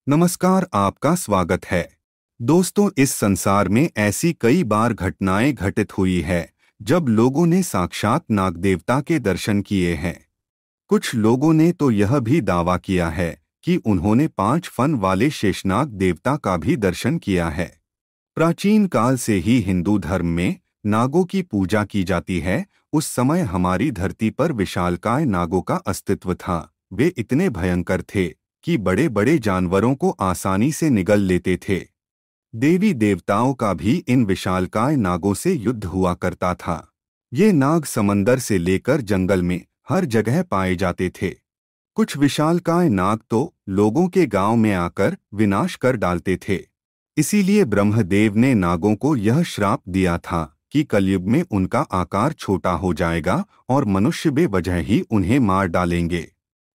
नमस्कार, आपका स्वागत है। दोस्तों, इस संसार में ऐसी कई बार घटनाएं घटित हुई है जब लोगों ने साक्षात नाग देवता के दर्शन किए हैं। कुछ लोगों ने तो यह भी दावा किया है कि उन्होंने 5 फन वाले शेषनाग देवता का भी दर्शन किया है। प्राचीन काल से ही हिंदू धर्म में नागों की पूजा की जाती है। उस समय हमारी धरती पर विशालकाय नागों का अस्तित्व था। वे इतने भयंकर थे कि बड़े बड़े जानवरों को आसानी से निगल लेते थे। देवी देवताओं का भी इन विशालकाय नागों से युद्ध हुआ करता था। ये नाग समंदर से लेकर जंगल में हर जगह पाए जाते थे। कुछ विशालकाय नाग तो लोगों के गांव में आकर विनाश कर डालते थे। इसीलिए ब्रह्मदेव ने नागों को यह श्राप दिया था कि कलयुग में उनका आकार छोटा हो जाएगा और मनुष्य बेवजह ही उन्हें मार डालेंगे।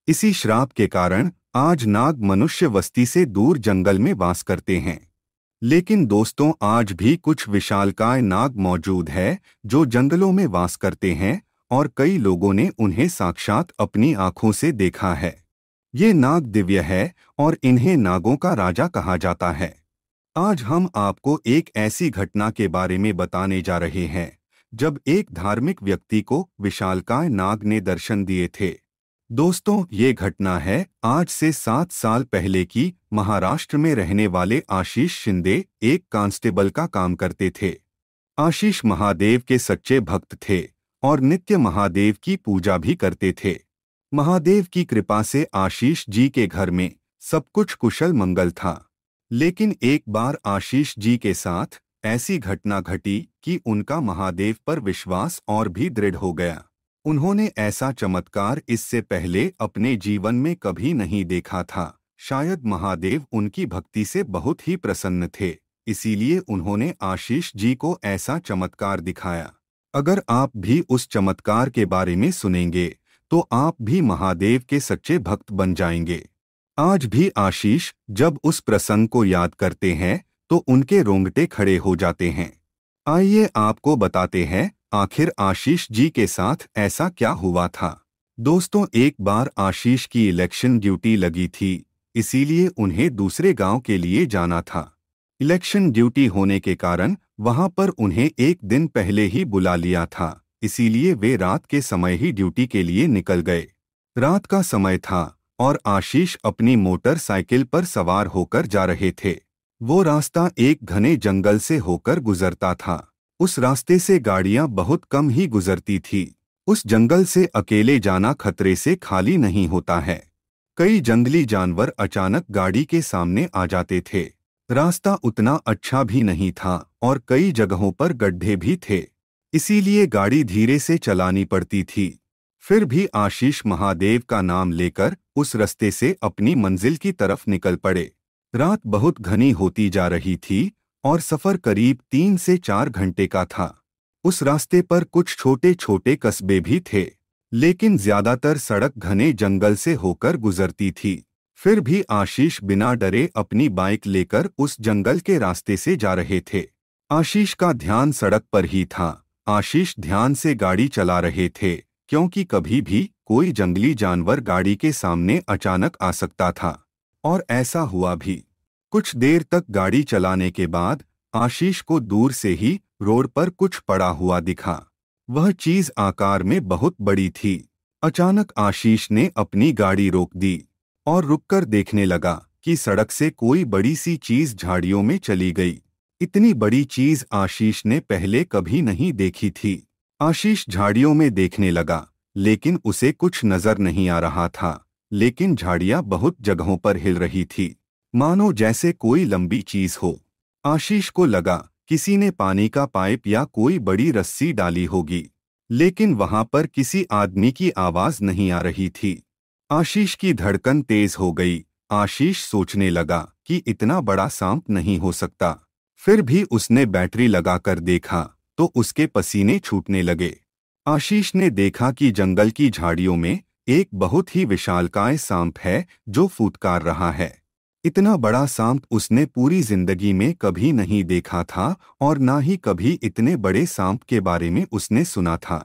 इसी श्राप के कारण आज नाग मनुष्य बस्ती से दूर जंगल में वास करते हैं। लेकिन दोस्तों, आज भी कुछ विशालकाय नाग मौजूद है जो जंगलों में वास करते हैं और कई लोगों ने उन्हें साक्षात अपनी आंखों से देखा है। ये नाग दिव्य है और इन्हें नागों का राजा कहा जाता है। आज हम आपको एक ऐसी घटना के बारे में बताने जा रहे हैं जब एक धार्मिक व्यक्ति को विशालकाय नाग ने दर्शन दिए थे। दोस्तों, ये घटना है आज से 7 साल पहले की। महाराष्ट्र में रहने वाले आशीष शिंदे एक कांस्टेबल का काम करते थे। आशीष महादेव के सच्चे भक्त थे और नित्य महादेव की पूजा भी करते थे। महादेव की कृपा से आशीष जी के घर में सब कुछ कुशल मंगल था। लेकिन एक बार आशीष जी के साथ ऐसी घटना घटी कि उनका महादेव पर विश्वास और भी दृढ़ हो गया। उन्होंने ऐसा चमत्कार इससे पहले अपने जीवन में कभी नहीं देखा था। शायद महादेव उनकी भक्ति से बहुत ही प्रसन्न थे, इसीलिए उन्होंने आशीष जी को ऐसा चमत्कार दिखाया। अगर आप भी उस चमत्कार के बारे में सुनेंगे तो आप भी महादेव के सच्चे भक्त बन जाएंगे। आज भी आशीष जब उस प्रसंग को याद करते हैं तो उनके रोंगटे खड़े हो जाते हैं। आइए आपको बताते हैं आखिर आशीष जी के साथ ऐसा क्या हुआ था। दोस्तों, एक बार आशीष की इलेक्शन ड्यूटी लगी थी, इसीलिए उन्हें दूसरे गांव के लिए जाना था। इलेक्शन ड्यूटी होने के कारण वहां पर उन्हें एक दिन पहले ही बुला लिया था, इसीलिए वे रात के समय ही ड्यूटी के लिए निकल गए। रात का समय था और आशीष अपनी मोटरसाइकिल पर सवार होकर जा रहे थे। वो रास्ता एक घने जंगल से होकर गुजरता था। उस रास्ते से गाड़ियां बहुत कम ही गुजरती थी। उस जंगल से अकेले जाना खतरे से खाली नहीं होता है। कई जंगली जानवर अचानक गाड़ी के सामने आ जाते थे। रास्ता उतना अच्छा भी नहीं था और कई जगहों पर गड्ढे भी थे, इसीलिए गाड़ी धीरे से चलानी पड़ती थी। फिर भी आशीष महादेव का नाम लेकर उस रास्ते से अपनी मंजिल की तरफ निकल पड़े। रात बहुत घनी होती जा रही थी और सफर करीब 3 से 4 घंटे का था। उस रास्ते पर कुछ छोटे छोटे कस्बे भी थे, लेकिन ज्यादातर सड़क घने जंगल से होकर गुजरती थी। फिर भी आशीष बिना डरे अपनी बाइक लेकर उस जंगल के रास्ते से जा रहे थे। आशीष का ध्यान सड़क पर ही था। आशीष ध्यान से गाड़ी चला रहे थे क्योंकि कभी भी कोई जंगली जानवर गाड़ी के सामने अचानक आ सकता था, और ऐसा हुआ भी। कुछ देर तक गाड़ी चलाने के बाद आशीष को दूर से ही रोड पर कुछ पड़ा हुआ दिखा। वह चीज आकार में बहुत बड़ी थी। अचानक आशीष ने अपनी गाड़ी रोक दी और रुककर देखने लगा कि सड़क से कोई बड़ी सी चीज झाड़ियों में चली गई। इतनी बड़ी चीज आशीष ने पहले कभी नहीं देखी थी। आशीष झाड़ियों में देखने लगा, लेकिन उसे कुछ नजर नहीं आ रहा था। लेकिन झाड़ियां बहुत जगहों पर हिल रही थी, मानो जैसे कोई लंबी चीज हो। आशीष को लगा किसी ने पानी का पाइप या कोई बड़ी रस्सी डाली होगी, लेकिन वहां पर किसी आदमी की आवाज नहीं आ रही थी। आशीष की धड़कन तेज हो गई। आशीष सोचने लगा कि इतना बड़ा सांप नहीं हो सकता। फिर भी उसने बैटरी लगाकर देखा तो उसके पसीने छूटने लगे। आशीष ने देखा कि जंगल की झाड़ियों में एक बहुत ही विशालकाय सांप है जो फुदकार रहा है। इतना बड़ा सांप उसने पूरी जिंदगी में कभी नहीं देखा था और ना ही कभी इतने बड़े सांप के बारे में उसने सुना था।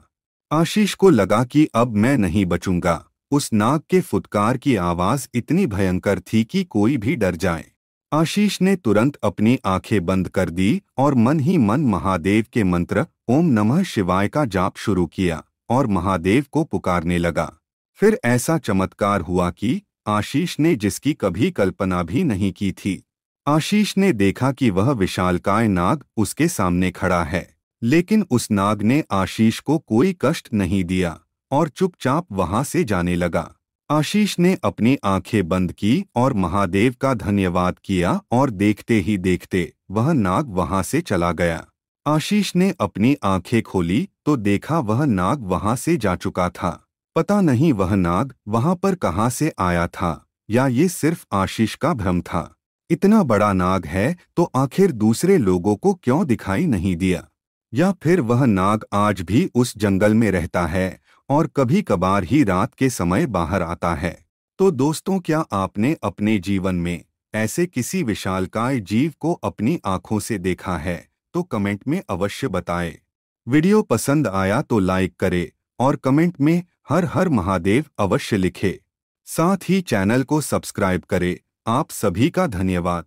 आशीष को लगा कि अब मैं नहीं बचूंगा। उस नाग के फुटकार की आवाज इतनी भयंकर थी कि कोई भी डर जाए। आशीष ने तुरंत अपनी आंखें बंद कर दी और मन ही मन महादेव के मंत्र ओम नमः शिवाय का जाप शुरू किया और महादेव को पुकारने लगा। फिर ऐसा चमत्कार हुआ कि आशीष ने जिसकी कभी कल्पना भी नहीं की थी। आशीष ने देखा कि वह विशालकाय नाग उसके सामने खड़ा है, लेकिन उस नाग ने आशीष को कोई कष्ट नहीं दिया और चुपचाप वहां से जाने लगा। आशीष ने अपनी आंखें बंद की और महादेव का धन्यवाद किया और देखते ही देखते वह नाग वहां से चला गया। आशीष ने अपनी आंखें खोली तो देखा वह नाग वहां से जा चुका था। पता नहीं वह नाग वहां पर कहां से आया था या ये सिर्फ आशीष का भ्रम था। इतना बड़ा नाग है तो आखिर दूसरे लोगों को क्यों दिखाई नहीं दिया? या फिर वह नाग आज भी उस जंगल में रहता है और कभी कभार ही रात के समय बाहर आता है? तो दोस्तों, क्या आपने अपने जीवन में ऐसे किसी विशालकाय जीव को अपनी आंखों से देखा है? तो कमेंट में अवश्य बताएं। वीडियो पसंद आया तो लाइक करें और कमेंट में हर हर महादेव अवश्य लिखें। साथ ही चैनल को सब्सक्राइब करें। आप सभी का धन्यवाद।